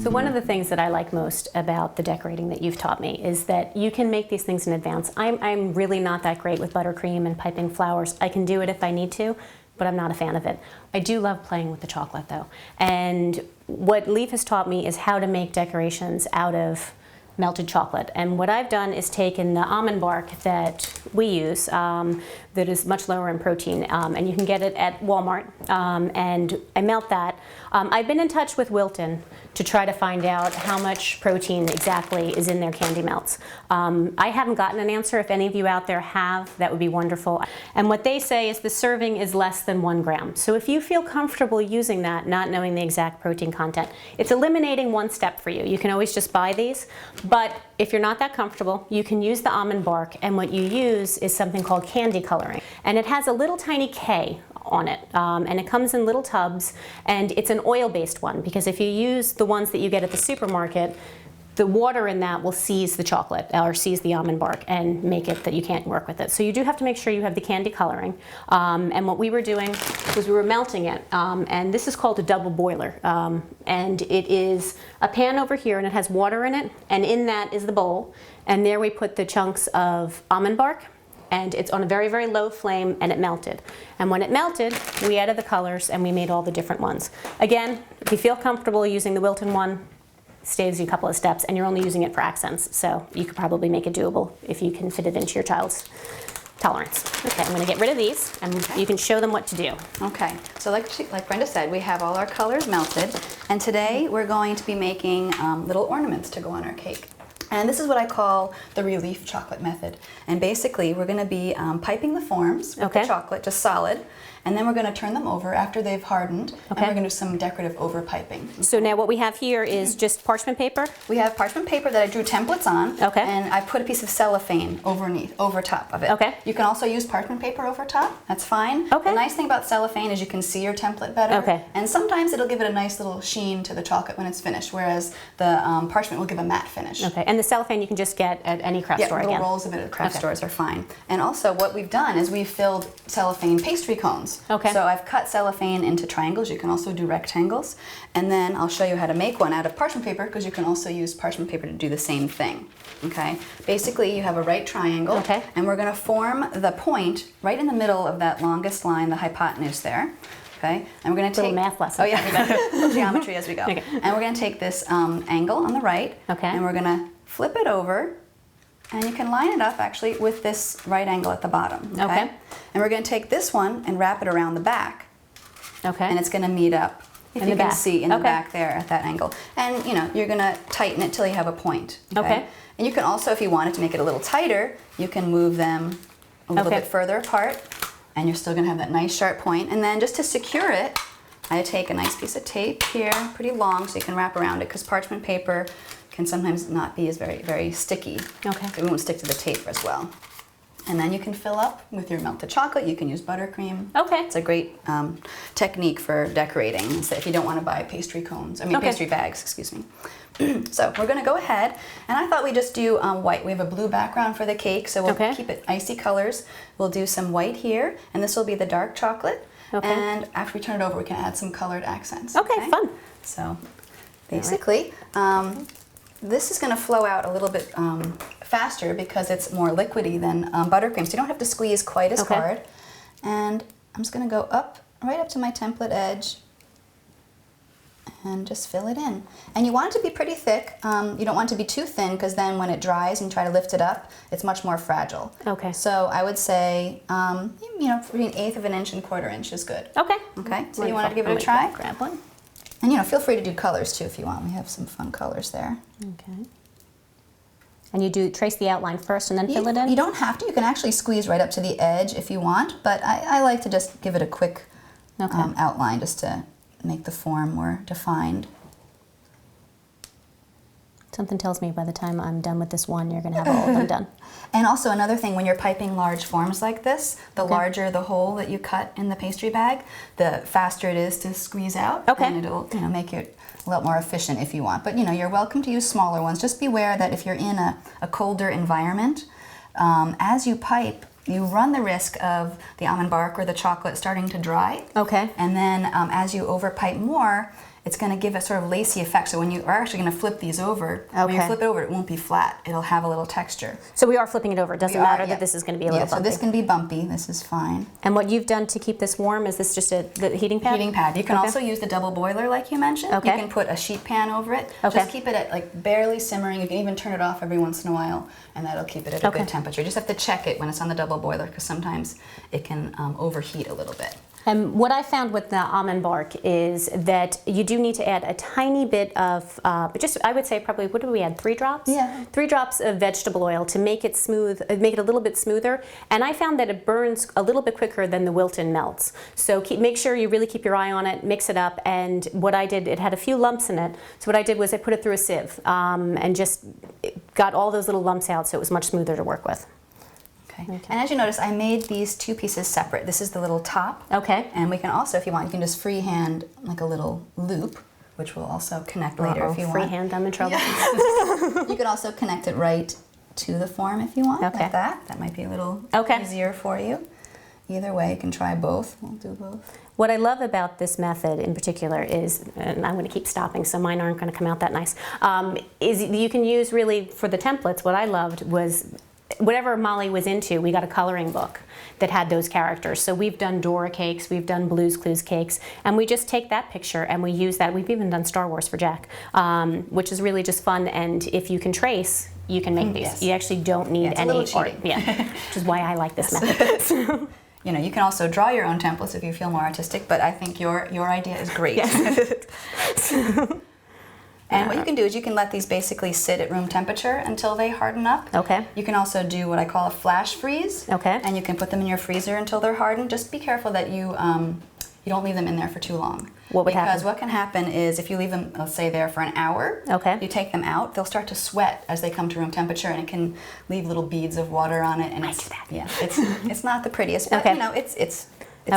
So one of the things that I like most about the decorating that you've taught me is that you can make these things in advance. I'm really not that great with buttercream and piping flowers. I can do it if I need to, but I'm not a fan of it. I do love playing with the chocolate though. And what Leaf has taught me is how to make decorations out of melted chocolate. And what I've done is taken the almond bark that we use that is much lower in protein, and you can get it at Walmart, and I melt that. I've been in touch with Wilton to try to find out how much protein exactly is in their candy melts. I haven't gotten an answer. If any of you out there have, that would be wonderful. And what they say is the serving is less than 1 gram. So if you feel comfortable using that, not knowing the exact protein content, it's eliminating one step for you. You can always just buy these, but if you're not that comfortable, you can use the almond bark, and what you use is something called candy coloring. And it has a little tiny K on it, and it comes in little tubs, and it's an oil-based one, because if you use the ones that you get at the supermarket, the water in that will seize the chocolate or seize the almond bark and make it that you can't work with it. So you do have to make sure you have the candy coloring. And what we were doing was we were melting it. And this is called a double boiler. And it is a pan over here, and it has water in it. And in that is the bowl. And there we put the chunks of almond bark. And it's on a very, very low flame, and it melted. And when it melted, we added the colors, and we made all the different ones. Again, if you feel comfortable using the Wilton one, saves you a couple of steps, and you're only using it for accents, so you could probably make it doable if you can fit it into your child's tolerance. Okay, I'm going to get rid of these, and you can show them what to do. Okay, so like Brenda said, we have all our colors melted, and today we're going to be making little ornaments to go on our cake. And this is what I call the relief chocolate method. And basically, we're going to be piping the forms with the chocolate, just solid, and then we're going to turn them over after they've hardened, and we're going to do some decorative over piping. So now what we have here is just parchment paper? We have parchment paper that I drew templates on, and I put a piece of cellophane over top of it. Okay. You can also use parchment paper over top, that's fine. Okay. The nice thing about cellophane is you can see your template better, and sometimes it'll give it a nice little sheen to the chocolate when it's finished, whereas the parchment will give a matte finish. Okay, and the cellophane you can just get at any craft store again? Yeah, little rolls of it at craft stores are fine. And also what we've done is we've filled cellophane pastry cones. Okay. So I've cut cellophane into triangles. You can also do rectangles. And then I'll show you how to make one out of parchment paper, because you can also use parchment paper to do the same thing. Okay. Basically, you have a right triangle. Okay. And we're going to form the point right in the middle of that longest line, the hypotenuse there. Okay, and we're going to take little math lesson. Oh yeah, geometry as we go. Okay. And we're going to take this angle on the right. Okay. And we're going to flip it over, and you can line it up actually with this right angle at the bottom. Okay. And we're going to take this one and wrap it around the back. Okay. And it's going to meet up, if you can see, in the back there at that angle. And you know, you're going to tighten it till you have a point. Okay. And you can also, if you wanted to make it a little tighter, you can move them a little bit further apart, and you're still going to have that nice sharp point. And then just to secure it, I take a nice piece of tape here, pretty long, so you can wrap around it, because parchment paper can sometimes not be as very sticky. Okay. So it won't stick to the tape as well. And then you can fill up with your melted chocolate. You can use buttercream. Okay. It's a great technique for decorating. So if you don't want to buy pastry cones, pastry bags, excuse me. So we're going to go ahead, and I thought we'd just do white. We have a blue background for the cake, so we'll keep it icy colors. We'll do some white here, and this will be the dark chocolate. Okay. And after we turn it over, we can add some colored accents. Okay, fun. So basically, this is going to flow out a little bit faster because it's more liquidy than buttercream, so you don't have to squeeze quite as hard. And I'm just going to go up, right up to my template edge, and just fill it in. And you want it to be pretty thick. You don't want it to be too thin, because then when it dries and you try to lift it up, it's much more fragile. Okay. So I would say, you know, between 1/8 of an inch and 1/4 inch is good. Okay. Okay. So you want to give it a try? Grab one. And you know, feel free to do colors too if you want. We have some fun colors there. Okay. And you trace the outline first and then fill it in? You don't have to. You can actually squeeze right up to the edge if you want, but I like to just give it a quick outline just to make the form more defined. Something tells me by the time I'm done with this one, you're going to have all of them done. And also another thing, when you're piping large forms like this, the larger the hole that you cut in the pastry bag, the faster it is to squeeze out. Okay. And it'll make it a lot more efficient if you want. But you're welcome to use smaller ones. Just beware that if you're in a colder environment, as you pipe, you run the risk of the almond bark or the chocolate starting to dry. Okay. And then as you overpipe more, it's going to give a sort of lacy effect. So when you are actually going to flip these over, when you Okay. flip it over, it won't be flat. It'll have a little texture. So we are flipping it over. It doesn't matter that this is going to be a little so bumpy. this can be bumpy. This is fine. And what you've done to keep this warm, is this just the heating pad? Heating pad. You can also use the double boiler like you mentioned. Okay. You can put a sheet pan over it. Okay. Just keep it at like barely simmering. You can even turn it off every once in a while, and that'll keep it at a good temperature. You just have to check it when it's on the double boiler, because sometimes it can overheat a little bit. And what I found with the almond bark is that you do need to add a tiny bit of, I would say probably, what did we add, 3 drops? Yeah. 3 drops of vegetable oil to make it smooth, make it a little bit smoother. And I found that it burns a little bit quicker than the Wilton melts. So make sure you really keep your eye on it, mix it up. And what I did, it had a few lumps in it. So what I did was I put it through a sieve and just got all those little lumps out, so it was much smoother to work with. Okay. And as you notice, I made these 2 pieces separate. This is the little top. Okay. And we can also, if you want, you can just freehand like a little loop, which will also connect later if you want. Freehand, I'm in trouble. You can also connect it right to the form if you want, like that. That might be a little easier for you. Either way, you can try both. We'll do both. What I love about this method in particular is, and I'm going to keep stopping so mine aren't going to come out that nice, is you can use really, for the templates, what I loved was whatever Molly was into, we got a coloring book that had those characters. So we've done Dora cakes, we've done Blue's Clues cakes, and we just take that picture and we use that. We've even done Star Wars for Jack, which is really just fun. And if you can trace, you can make these. Yes. You actually don't need any art. Yeah, which is why I like this method. You know, you can also draw your own templates if you feel more artistic, but I think your idea is great. Yes. And what you can do is you can let these basically sit at room temperature until they harden up. Okay. You can also do what I call a flash freeze. Okay. And you can put them in your freezer until they're hardened. Just be careful that you don't leave them in there for too long. What would happen? Because what can happen is if you leave them, let's say, there for an hour, you take them out, they'll start to sweat as they come to room temperature, and it can leave little beads of water on it. And I do that. Yeah, it's not the prettiest, but you know, it's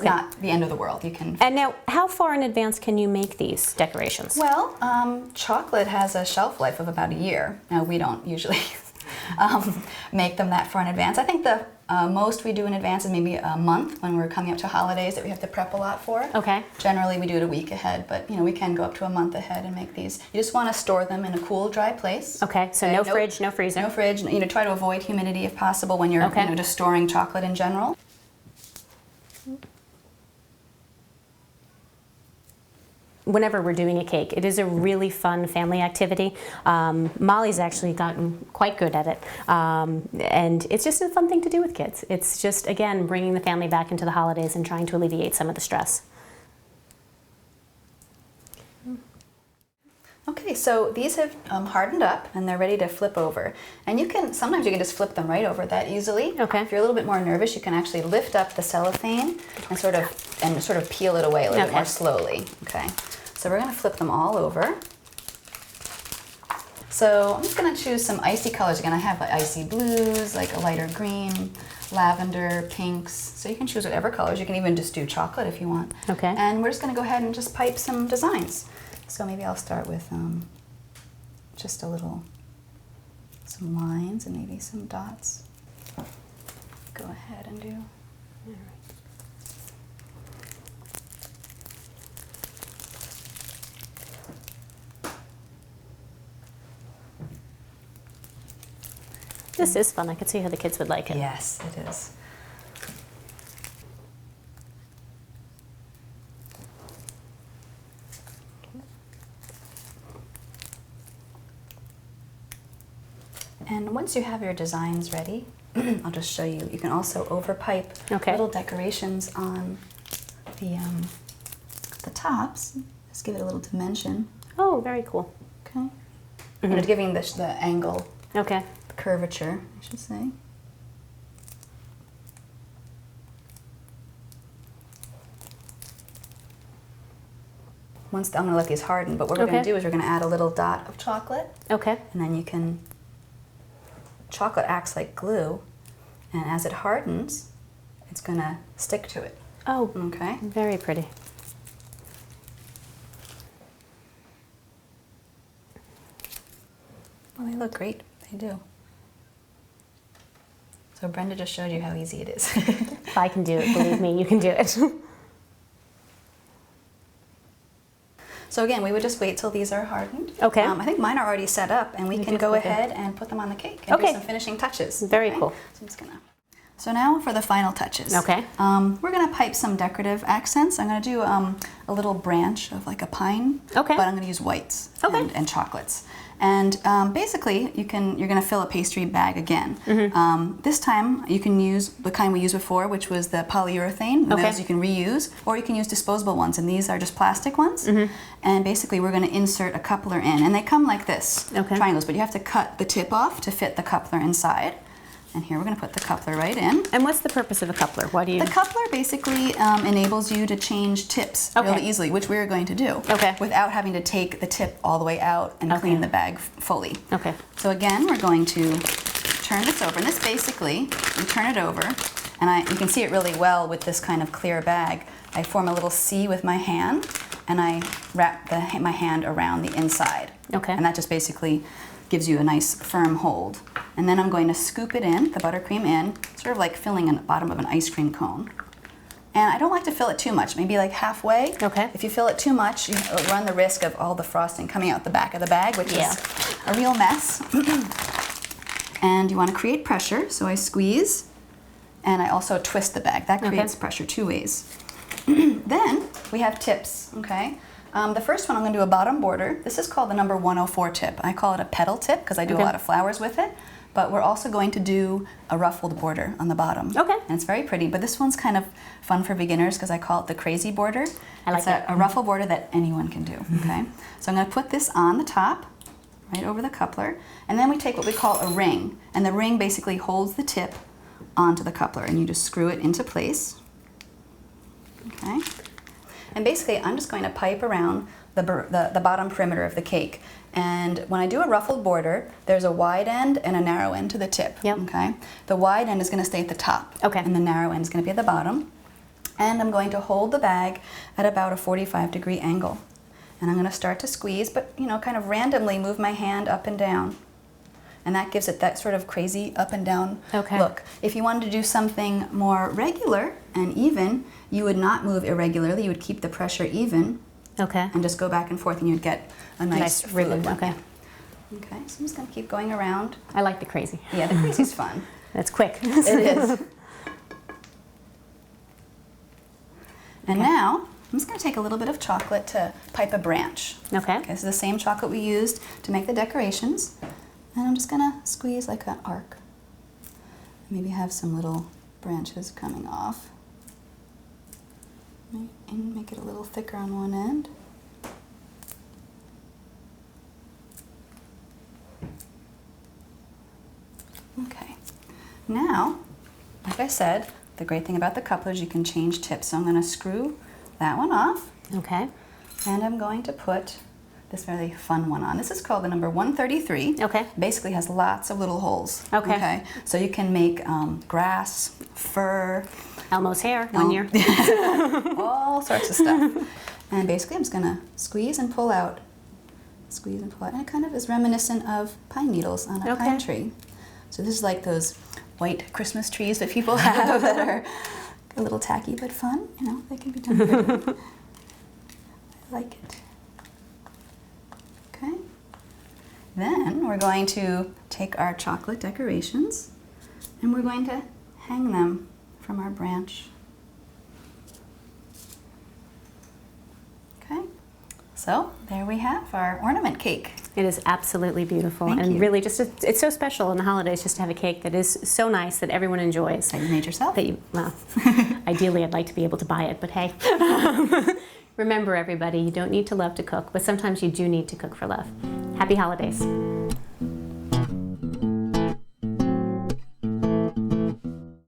not the end of the world. You can. And now, how far in advance can you make these decorations? Well, chocolate has a shelf life of about a year. Now, we don't usually make them that far in advance. I think the most we do in advance is maybe a month when we're coming up to holidays that we have to prep a lot for. Okay. Generally, we do it a week ahead, but you know, we can go up to a month ahead and make these. You just want to store them in a cool, dry place. Okay, so no fridge, no freezer. No fridge. You know, try to avoid humidity if possible when you're you know, just storing chocolate in general. Whenever we're doing a cake, it is a really fun family activity. Molly's actually gotten quite good at it. And it's just a fun thing to do with kids. It's just, again, bringing the family back into the holidays and trying to alleviate some of the stress. Okay, so these have hardened up and they're ready to flip over. And sometimes you can just flip them right over that easily. Okay. If you're a little bit more nervous, you can actually lift up the cellophane and sort of peel it away a little bit more slowly. Okay. So we're going to flip them all over. So I'm just going to choose some icy colors. Again, I have like icy blues, like a lighter green, lavender, pinks. So you can choose whatever colors. You can even just do chocolate if you want. Okay. And we're just going to go ahead and just pipe some designs. So maybe I'll start with just some lines and maybe some dots. Go ahead and do. All right. This is fun. I could see how the kids would like it. Yes, it is. And once you have your designs ready, I'll just show you. You can also overpipe little decorations on the tops. Just give it a little dimension. Oh, very cool. Okay. And it's giving the angle. Okay. The curvature, I should say. I'm going to let these harden, but what we're going to do is we're going to add a little dot of chocolate. Okay. And then chocolate acts like glue, and as it hardens, it's going to stick to it. Oh, okay. Very pretty. Well, they look great. They do. So Brenda just showed you how easy it is. If I can do it, believe me, you can do it. So again, we would just wait till these are hardened. Okay. I think mine are already set up, and we can go ahead and put them on the cake and do some finishing touches. Very cool. So I'm just gonna. So now for the final touches. Okay. We're gonna pipe some decorative accents. I'm gonna do a little branch of like a pine. Okay. But I'm gonna use whites Okay. and chocolates. And basically, you're gonna fill a pastry bag again. This time you can use the kind we used before, which was the polyurethane. Okay. Those you can reuse, or you can use disposable ones. And these are just plastic ones. And basically, we're gonna insert a coupler in, and they come like this, triangles. But you have to cut the tip off to fit the coupler inside. And here we're going to put the coupler right in. And what's the purpose of a coupler? Why do you? The coupler basically enables you to change tips really easily, which we're going to do. Okay. Without having to take the tip all the way out and clean the bag fully. Okay. So again, we're going to turn this over. And this basically, you turn it over, and you can see it really well with this kind of clear bag. I form a little C with my hand, and I wrap my hand around the inside. Okay. And that just basically gives you a nice firm hold. And then I'm going to scoop it in, the buttercream in, sort of like filling in the bottom of an ice cream cone. And I don't like to fill it too much, maybe like halfway. Okay. If you fill it too much, you run the risk of all the frosting coming out the back of the bag, which is a real mess. And you want to create pressure, so I squeeze, and I also twist the bag. That creates pressure two ways. Then we have tips, okay? The first one, I'm going to do a bottom border. This is called the number 104 tip. I call it a petal tip because I do a lot of flowers with it. But we're also going to do a ruffled border on the bottom. Okay. And it's very pretty. But this one's kind of fun for beginners because I call it the crazy border. I like it's a ruffle border that anyone can do, okay? So I'm going to put this on the top, right over the coupler. And then we take what we call a ring. And the ring basically holds the tip onto the coupler. And you just screw it into place. Okay. And basically, I'm just going to pipe around the bottom perimeter of the cake. And when I do a ruffled border, there's a wide end and a narrow end to the tip. Yep. Okay. The wide end is going to stay at the top. Okay. And the narrow end is going to be at the bottom. And I'm going to hold the bag at about a 45-degree angle. And I'm going to start to squeeze, but kind of randomly move my hand up and down. And that gives it that sort of crazy up and down look. If you wanted to do something more regular and even, you would not move irregularly. You would keep the pressure even. Okay. And just go back and forth, and you'd get a nice rhythm. Okay. Okay, so I'm just going to keep going around. I like the crazy. Yeah, the crazy's fun. That's quick. It is. And now, I'm just going to take a little bit of chocolate to pipe a branch. Okay. This is the same chocolate we used to make the decorations. And I'm just going to squeeze like an arc. Maybe have some little branches coming off. And make it a little thicker on one end. Okay. Now, like I said, the great thing about the coupler is you can change tips. So I'm going to screw that one off. Okay. And I'm going to put this really fun one on. This is called the number 133. Okay. Basically has lots of little holes. Okay. So you can make grass, fur. Elmo's hair, 1 year. All sorts of stuff. And basically I'm just going to squeeze and pull out. Squeeze and pull out. And it kind of is reminiscent of pine needles on a pine tree. So this is like those white Christmas trees that people have that are a little tacky but fun. They can be done pretty. I like it. Okay. Then we're going to take our chocolate decorations and we're going to hang them from our branch. Okay. So there we have our ornament cake. It is absolutely beautiful. Thank you. Really just, it's so special in the holidays just to have a cake that is so nice that everyone enjoys. That you made yourself? Well, ideally I'd like to be able to buy it, but hey. Remember everybody, you don't need to love to cook, but sometimes you do need to cook for love. Happy holidays.